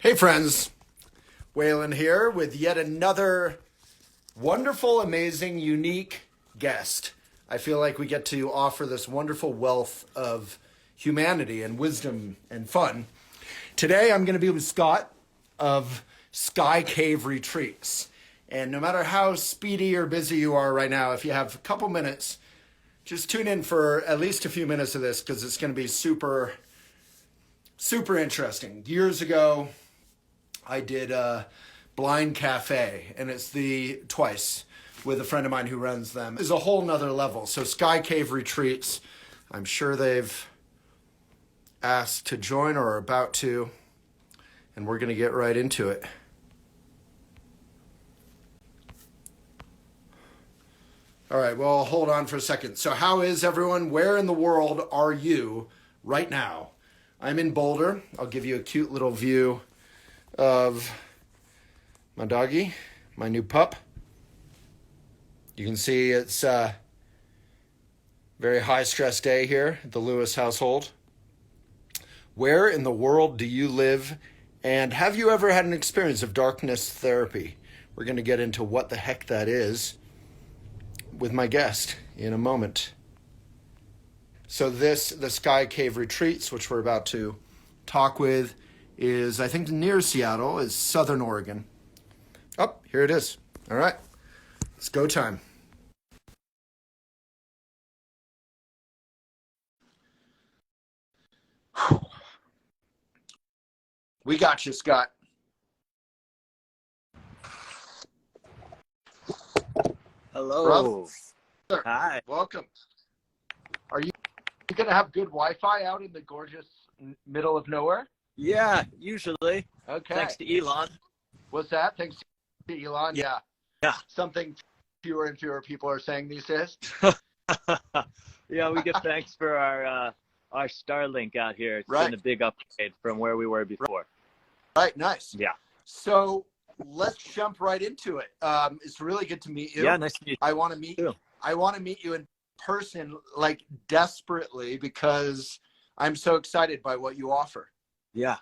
Hey friends, Waylon here with yet another wonderful, amazing, unique guest. I feel like we get to offer this wonderful wealth of humanity and wisdom and fun. Today I'm going to be with Scott of Sky Cave Retreats. And no matter how speedy or busy you are right now, if you have a couple minutes, just tune in for at least a few minutes of this because it's going to be super interesting. Years ago, I did a blind cafe, and it's the twice with a friend of mine who runs them. It's a whole nother level. So Sky Cave Retreats, I'm sure they've asked to join or are about to, and we're going to get right into it. All right, well, hold on for a second. So how is everyone? Where in the world are you right now? I'm in Boulder. I'll give you a cute little view of my doggy, my new pup. You can see it's a very high stress day here at the Lewis household. Where in the world do you live? And have you ever had an experience of darkness therapy? We're going to get into what the heck that is with my guest in a moment. So the Sky Cave Retreats, which we're about to talk with, is, I think, near Seattle, is Southern Oregon. Oh, here it is. All right. It's go time. We got you, Scott. Hello. Brother, Hi. welcome. Are you going to have good Wi-Fi out in the gorgeous middle of nowhere? Yeah, usually. Okay. Thanks to Elon. What's that? Thanks to Elon? Yeah. Yeah. Something fewer and fewer people are saying these days. Yeah, we get thanks for our Starlink out here. It's been a big upgrade from where we were before. Right. Nice. Yeah. So let's jump right into it. It's really good to meet you. Yeah, nice to meet you. I want to meet you. I want to meet you in person, like desperately, because I'm so excited by what you offer. Yeah.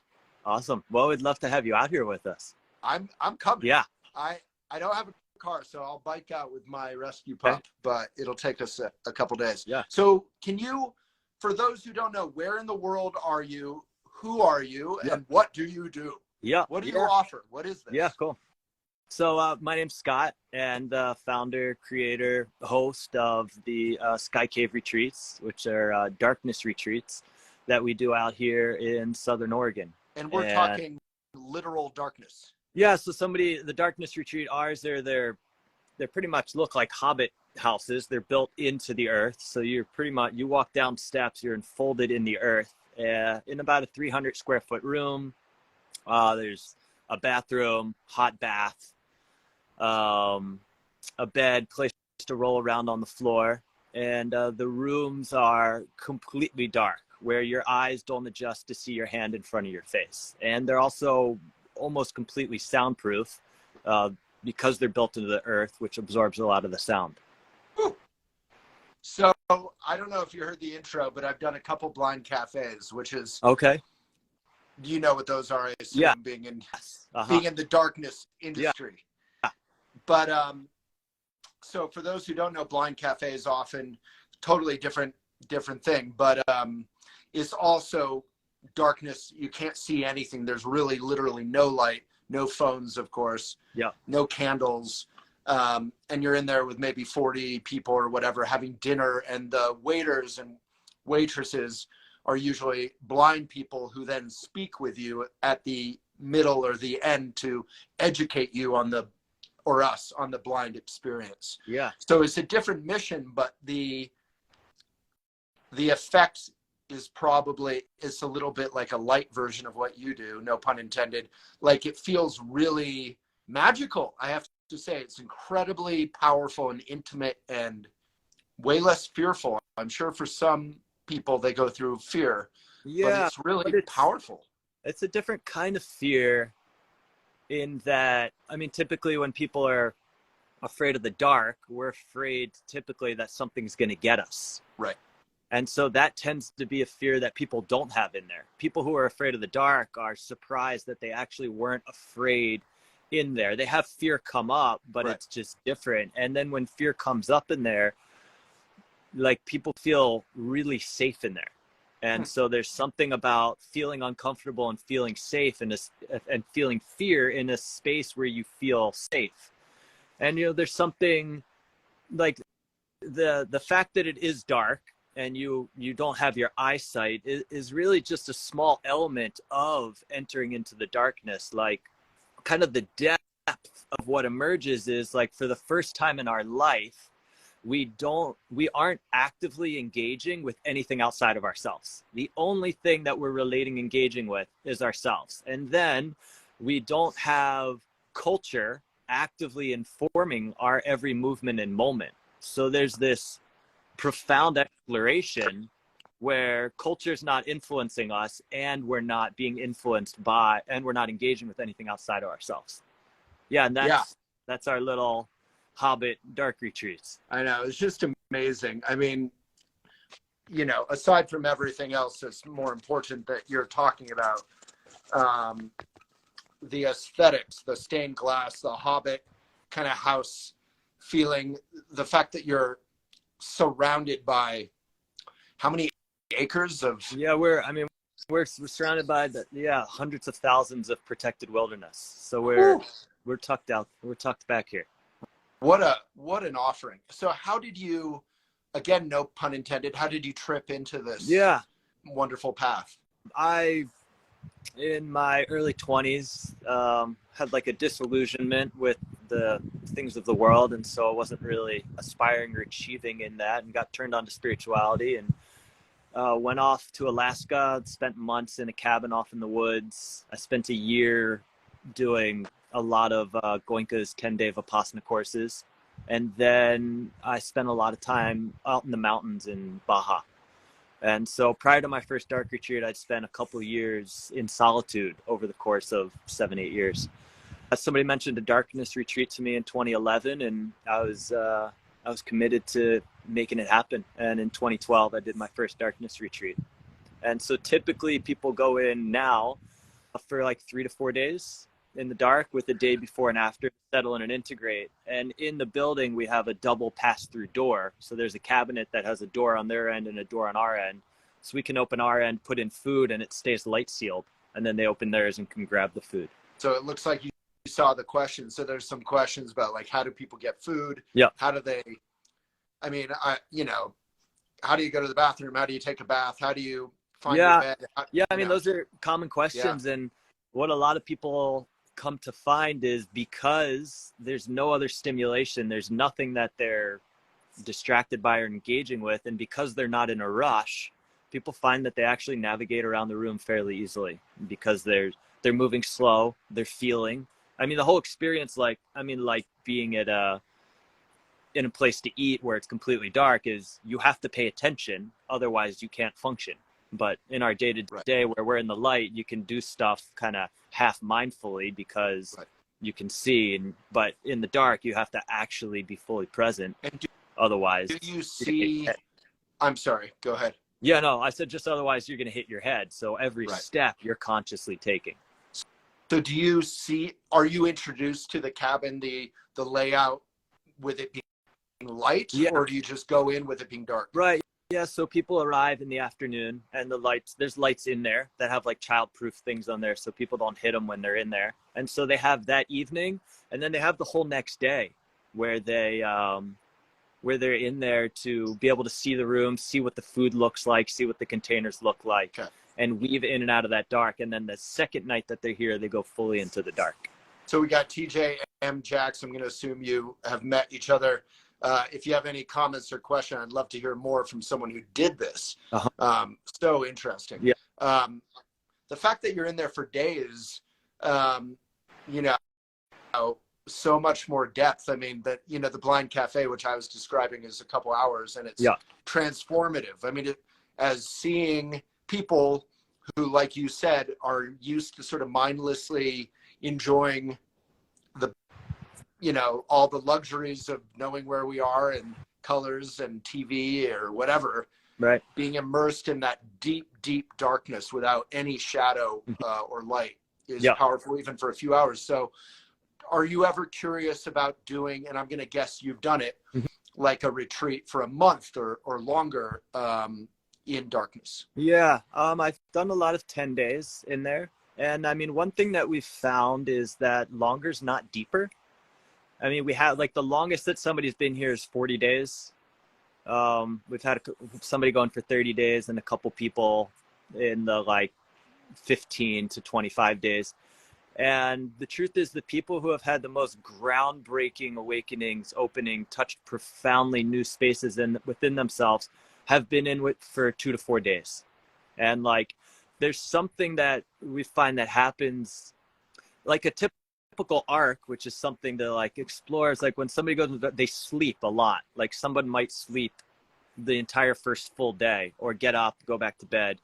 Awesome. Well, we'd love to have you out here with us. I'm coming. Yeah. I don't have a car, so I'll bike out with my rescue pup, but it'll take us a couple days. Yeah. So can you, for those who don't know, where in the world are you? Who are you? And what do you do? Yeah. What do you offer? What is this? Yeah, cool. So my name's Scott, and founder, creator, host of the Sky Cave Retreats, which are darkness retreats that we do out here in Southern Oregon. And we're talking literal darkness. Yeah, so the darkness retreat, they're pretty much look like hobbit houses. They're built into the earth. So you're pretty much, you walk down steps, you're enfolded in the earth in about a 300 square foot room. There's a bathroom, hot bath, a bed, place to roll around on the floor. And the rooms are completely dark, where your eyes don't adjust to see your hand in front of your face. And they're also almost completely soundproof because they're built into the earth, which absorbs a lot of the sound. So I don't know if you heard the intro, but I've done a couple blind cafes, which is okay. You know what those are, I assume, being in the darkness industry. Yeah. But so for those who don't know, blind cafe is often totally different thing, but it's also darkness. You can't see anything. There's really literally no light, no phones, of course, no candles. And you're in there with maybe 40 people or whatever having dinner, and the waiters and waitresses are usually blind people who then speak with you at the middle or the end to educate you on the blind experience. Yeah. So it's a different mission, but the effect is probably, it's a little bit like a light version of what you do, no pun intended. Like, it feels really magical. I have to say, it's incredibly powerful and intimate and way less fearful. I'm sure for some people they go through fear, but it's really powerful. It's a different kind of fear in that, I mean, typically when people are afraid of the dark, we're afraid typically that something's going to get us. Right. And so that tends to be a fear that people don't have in there. People who are afraid of the dark are surprised that they actually weren't afraid in there. They have fear come up, but Right. it's just different. And then when fear comes up in there, like people feel really safe in there. And so there's something about feeling uncomfortable and feeling safe and feeling fear in a space where you feel safe. And, there's something like the fact that it is dark and you don't have your eyesight is really just a small element of entering into the darkness. Like kind of the depth of what emerges is like for the first time in our life, we aren't actively engaging with anything outside of ourselves. The only thing that we're engaging with is ourselves. And then we don't have culture actively informing our every movement and moment. So there's this profound exploration where culture's not influencing us and we're not being influenced by, and we're not engaging with anything outside of ourselves. Yeah. And that's our little Hobbit dark retreats. I know. It's just amazing. I mean, aside from everything else that's more important that you're talking about, the aesthetics, the stained glass, the Hobbit kind of house feeling, the fact that you're surrounded by how many acres of... Yeah, we're surrounded by hundreds of thousands of protected wilderness. So we're tucked out. We're tucked back here. What an offering. So how did you, again, no pun intended, how did you trip into this wonderful path? I, in my early 20s, had like a disillusionment with the things of the world. And so I wasn't really aspiring or achieving in that, and got turned on to spirituality and went off to Alaska, spent months in a cabin off in the woods. I spent a year doing a lot of Goenka's 10-day Vipassana courses. And then I spent a lot of time out in the mountains in Baja. And so prior to my first dark retreat, I'd spent a couple of years in solitude over the course of 7-8 years. Somebody mentioned a darkness retreat to me in 2011, and I was committed to making it happen. And in 2012, I did my first darkness retreat. And so typically people go in now for like 3 to 4 days in the dark with a day before and after, settle in and integrate. And in the building, we have a double pass-through door. So there's a cabinet that has a door on their end and a door on our end. So we can open our end, put in food, and it stays light sealed. And then they open theirs and can grab the food. So it looks like you saw the questions. So there's some questions about like, how do people get food? Yeah. How do they, how do you go to the bathroom? How do you take a bath? How do you find your bed? Those are common questions. Yeah. And what a lot of people come to find is because there's no other stimulation, there's nothing that they're distracted by or engaging with, and because they're not in a rush, people find that they actually navigate around the room fairly easily because they're moving slow, they're feeling. I mean, the whole experience, like being at in a place to eat where it's completely dark, is you have to pay attention, otherwise you can't function. But in our day-to-day where we're in the light, you can do stuff kind of half mindfully because you can see. But in the dark, you have to actually be fully present. And otherwise, do you see? I'm sorry. Go ahead. Yeah, no, I said just otherwise you're going to hit your head. So every step you're consciously taking. So do you see? Are you introduced to the cabin, the layout with it being light, or do you just go in with it being dark? Right. Yeah, so people arrive in the afternoon, and there's lights in there that have like child-proof things on there so people don't hit them when they're in there. And so they have that evening, and then they have the whole next day where they're in there to be able to see the room, see what the food looks like, see what the containers look like, and weave in and out of that dark. And then the second night that they're here, they go fully into the dark. So we got TJ and Jax. I'm going to assume you have met each other. If you have any comments or questions, I'd love to hear more from someone who did this. So interesting. Yeah. The fact that you're in there for days, so much more depth. I mean, the Blind Cafe, which I was describing, is a couple hours, and it's transformative. I mean, as seeing people who, like you said, are used to sort of mindlessly enjoying all the luxuries of knowing where we are and colors and TV or whatever. Right. being immersed in that deep, deep darkness without any shadow or light is Yeah. powerful, even for a few hours. So are you ever curious about doing, and I'm going to guess you've done it, like a retreat for a month or longer in darkness? Yeah. I've done a lot of 10 days in there. And I mean, one thing that we've found is that longer's not deeper. I mean, we have like the longest that somebody's been here is 40 days. We've had somebody going for 30 days and a couple people in the like 15 to 25 days. And the truth is, the people who have had the most groundbreaking awakenings, touched profoundly new spaces within themselves, have been in for 2 to 4 days. And like, there's something that we find that happens, like a typical arc, which is something to like explore. Is like when somebody goes, they sleep a lot. Like someone might sleep the entire first full day, or get up, go back to bed.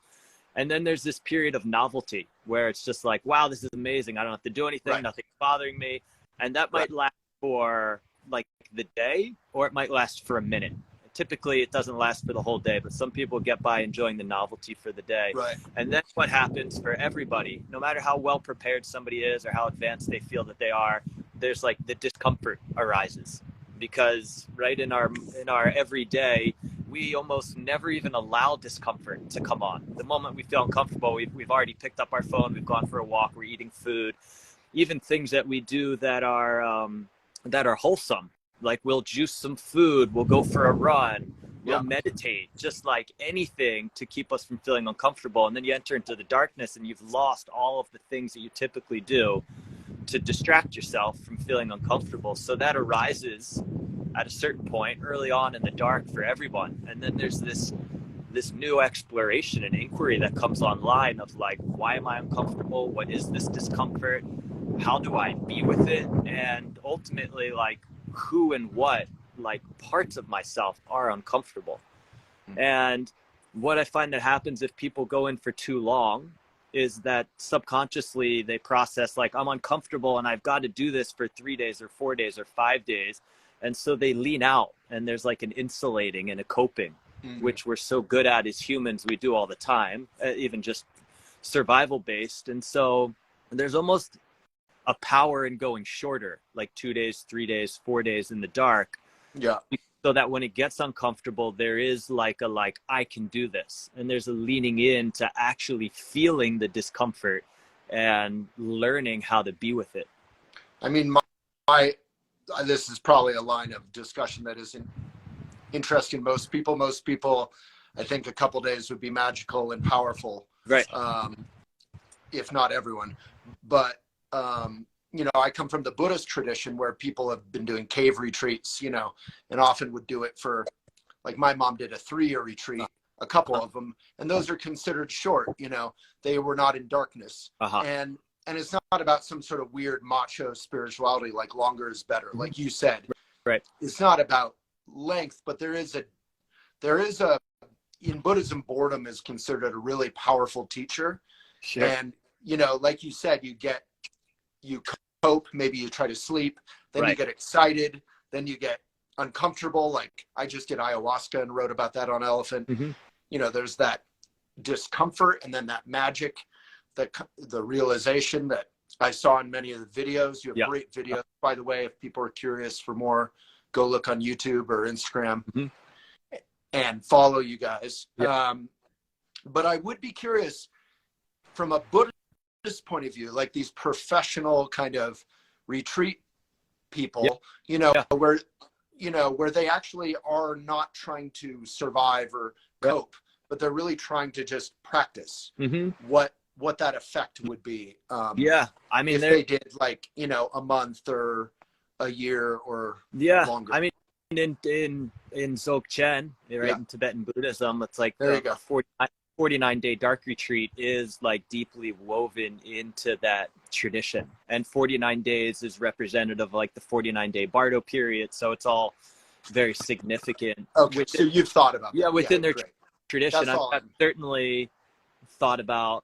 And then there's this period of novelty where it's just like, wow, this is amazing. I don't have to do anything. Right. Nothing's bothering me. And that might last for like the day, or it might last for a minute. Typically, it doesn't last for the whole day, but some people get by enjoying the novelty for the day. Right. And then what happens for everybody, no matter how well prepared somebody is or how advanced they feel that they are, there's like the discomfort arises. Because right in our everyday, we almost never even allow discomfort to come on. The moment we feel uncomfortable, we've already picked up our phone, we've gone for a walk, we're eating food, even things that we do that are wholesome. Like we'll juice some food, we'll go for a run, we'll meditate, just like anything to keep us from feeling uncomfortable. And then you enter into the darkness and you've lost all of the things that you typically do to distract yourself from feeling uncomfortable. So that arises at a certain point early on in the dark for everyone. And then there's this new exploration and inquiry that comes online of like, why am I uncomfortable? What is this discomfort? How do I be with it? And ultimately, like, who and what like parts of myself are uncomfortable. And what I find that happens if people go in for too long is that subconsciously they process like, I'm uncomfortable and I've got to do this for 3 days or 4 days or 5 days. And so they lean out, and there's like an insulating and a coping, which we're so good at as humans. We do all the time, even just survival based. And so there's almost a power in going shorter, like 2 days, 3 days, 4 days in the dark. Yeah. So that when it gets uncomfortable, there is like I can do this. And there's a leaning in to actually feeling the discomfort and learning how to be with it. I mean, this is probably a line of discussion that isn't interesting to most people. Most people, I think a couple days would be magical and powerful. Right. If not everyone. But, you know, I come from the Buddhist tradition where people have been doing cave retreats, you know, and often would do it for, like my mom did a 3-year retreat, a couple of them, and those are considered short, you know, they were not in darkness. And it's not about some sort of weird macho spirituality, like longer is better, like you said. Right. It's not about length, but there is a, in Buddhism, boredom is considered a really powerful teacher. Sure. And, you know, like you said, you cope, maybe you try to sleep, then you get excited, then you get uncomfortable. Like I just did ayahuasca and wrote about that on Elephant. You know, there's that discomfort and then that magic, the realization that I saw in many of the videos. You have great videos, by the way. If people are curious for more, go look on YouTube or Instagram and follow you guys. But I would be curious from a Buddhist point of view, like these professional kind of retreat people, you know, where they actually are not trying to survive or cope, but they're really trying to just practice what that effect would be. I mean, if they did like, you know, a month or a year or longer. I mean, in Dzogchen, right, in Tibetan Buddhism, it's like there you go. 49-day dark retreat is like deeply woven into that tradition, and 49 days is representative of like the 49-day Bardo period. So it's all very significant. Okay, so you've thought about that. Within their tradition. I've certainly thought about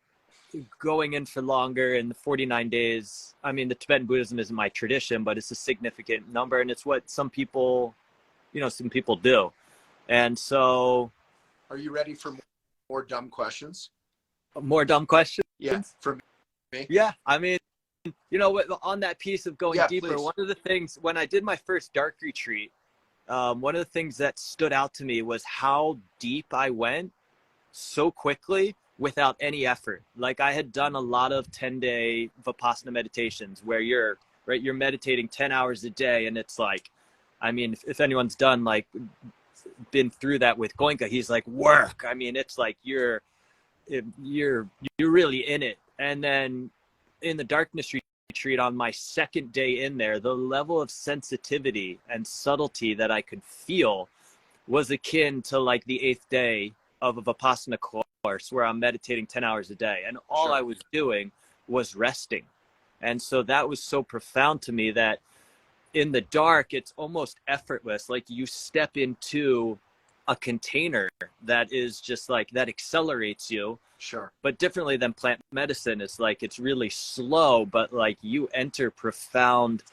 going in for longer, and the 49 days. I mean, the Tibetan Buddhism isn't my tradition, but it's a significant number, and it's what some people do. And so Are you ready for more dumb questions? More dumb questions? Yeah, from me. Yeah, I mean, on that piece of going deeper, please. one of the things when I did my first dark retreat, one of the things that stood out to me was how deep I went so quickly without any effort. Like I had done a lot of 10-day Vipassana meditations where you're meditating 10 hours a day. And it's like, I mean, if anyone's been through that with Goenka, he's like, work. I mean, it's like you're really in it. And then in the darkness retreat on my second day in there, the level of sensitivity and subtlety that I could feel was akin to like the 8th day of a Vipassana course where I'm meditating 10 hours a day. And all I was doing was resting. And so that was so profound to me that in the dark, it's almost effortless. Like you step into a container that is just like, that accelerates you. Sure. But differently than plant medicine, it's like, it's really slow, but like you enter profound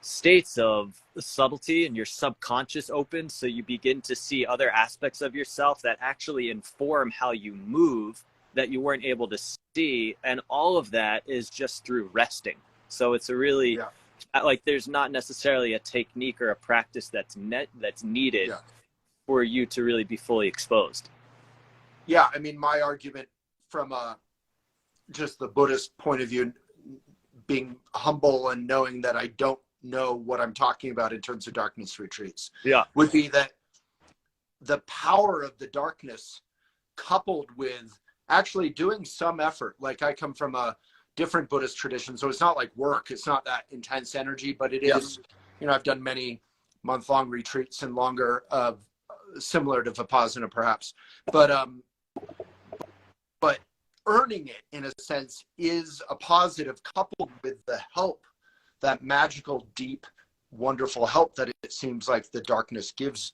states of subtlety and your subconscious opens. So you begin to see other aspects of yourself that actually inform how you move that you weren't able to see. And all of that is just through resting. So it's a really, like, there's not necessarily a technique or a practice that's needed for you to really be fully exposed. Yeah. I mean, my argument from just the Buddhist point of view, being humble and knowing that I don't know what I'm talking about in terms of darkness retreats, would be that the power of the darkness coupled with actually doing some effort. Like I come from a different Buddhist tradition, so it's not like work, it's not that intense energy, but it is, I've done many month-long retreats and longer, similar to Vipassana perhaps, but earning it in a sense is a positive, coupled with the help, that magical, deep, wonderful help that it seems like the darkness gives.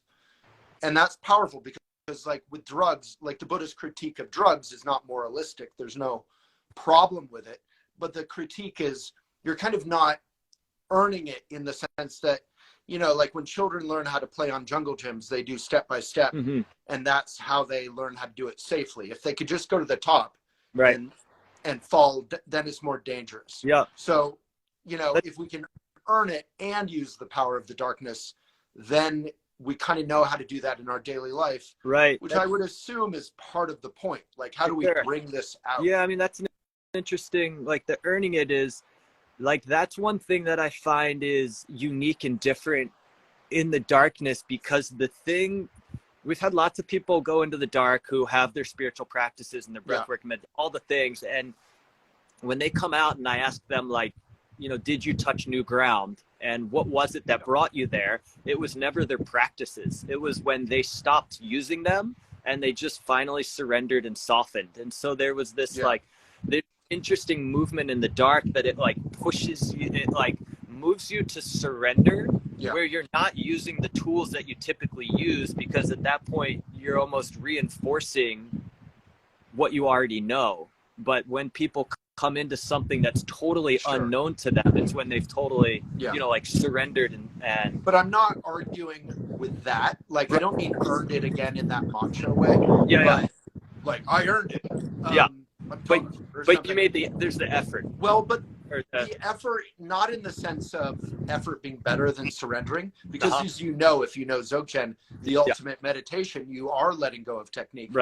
And that's powerful because like with drugs, like the Buddhist critique of drugs is not moralistic. There's no problem with it. But the critique is you're kind of not earning it in the sense that, like when children learn how to play on jungle gyms, they do step by step. And that's how they learn how to do it safely. If they could just go to the top and fall, then it's more dangerous. So, if we can earn it and use the power of the darkness, then we kind of know how to do that in our daily life. Which I would assume is part of the point. Like, how do we bring this out? Yeah, I mean, that's an interesting, like the earning it is, like, that's one thing that I find is unique and different in the darkness, because we've had lots of people go into the dark who have their spiritual practices and their breathwork, all the things. And when they come out and I ask them, like, did you touch new ground? And what was it that brought you there? It was never their practices. It was when they stopped using them and they just finally surrendered and softened. And so there was this like this interesting movement in the dark that it like pushes you, it like moves you to surrender, where you're not using the tools that you typically use, because at that point you're almost reinforcing what you already know. But when people come into something that's totally unknown to them, it's when they've totally, like surrendered and. But I'm not arguing with that. Like, I don't mean earned it again in that macho way. Like, I earned it. But you made there's the effort. Well, but the effort, not in the sense of effort being better than surrendering, because as if you know Dzogchen, the ultimate meditation, you are letting go of technique.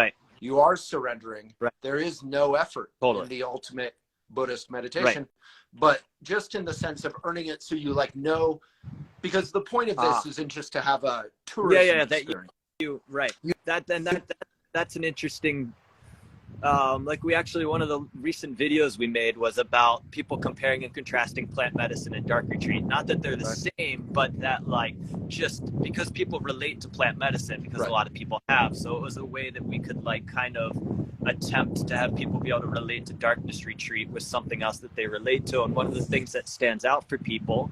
You are surrendering. There is no effort in the ultimate Buddhist meditation, but just in the sense of earning it, so you like know, because the point of this isn't just to have a tourism experience. That's an interesting. Like we actually, one of the recent videos we made was about people comparing and contrasting plant medicine and dark retreat. Not that they're the same, but that like just because people relate to plant medicine, because a lot of people have. So it was a way that we could like kind of attempt to have people be able to relate to darkness retreat with something else that they relate to. And one of the things that stands out for people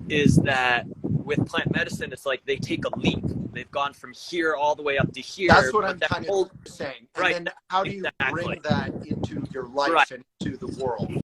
is that with plant medicine, it's like they take a leap. They've gone from here all the way up to here. That's what I'm kind of saying. And then how do you bring that into your life and into the world?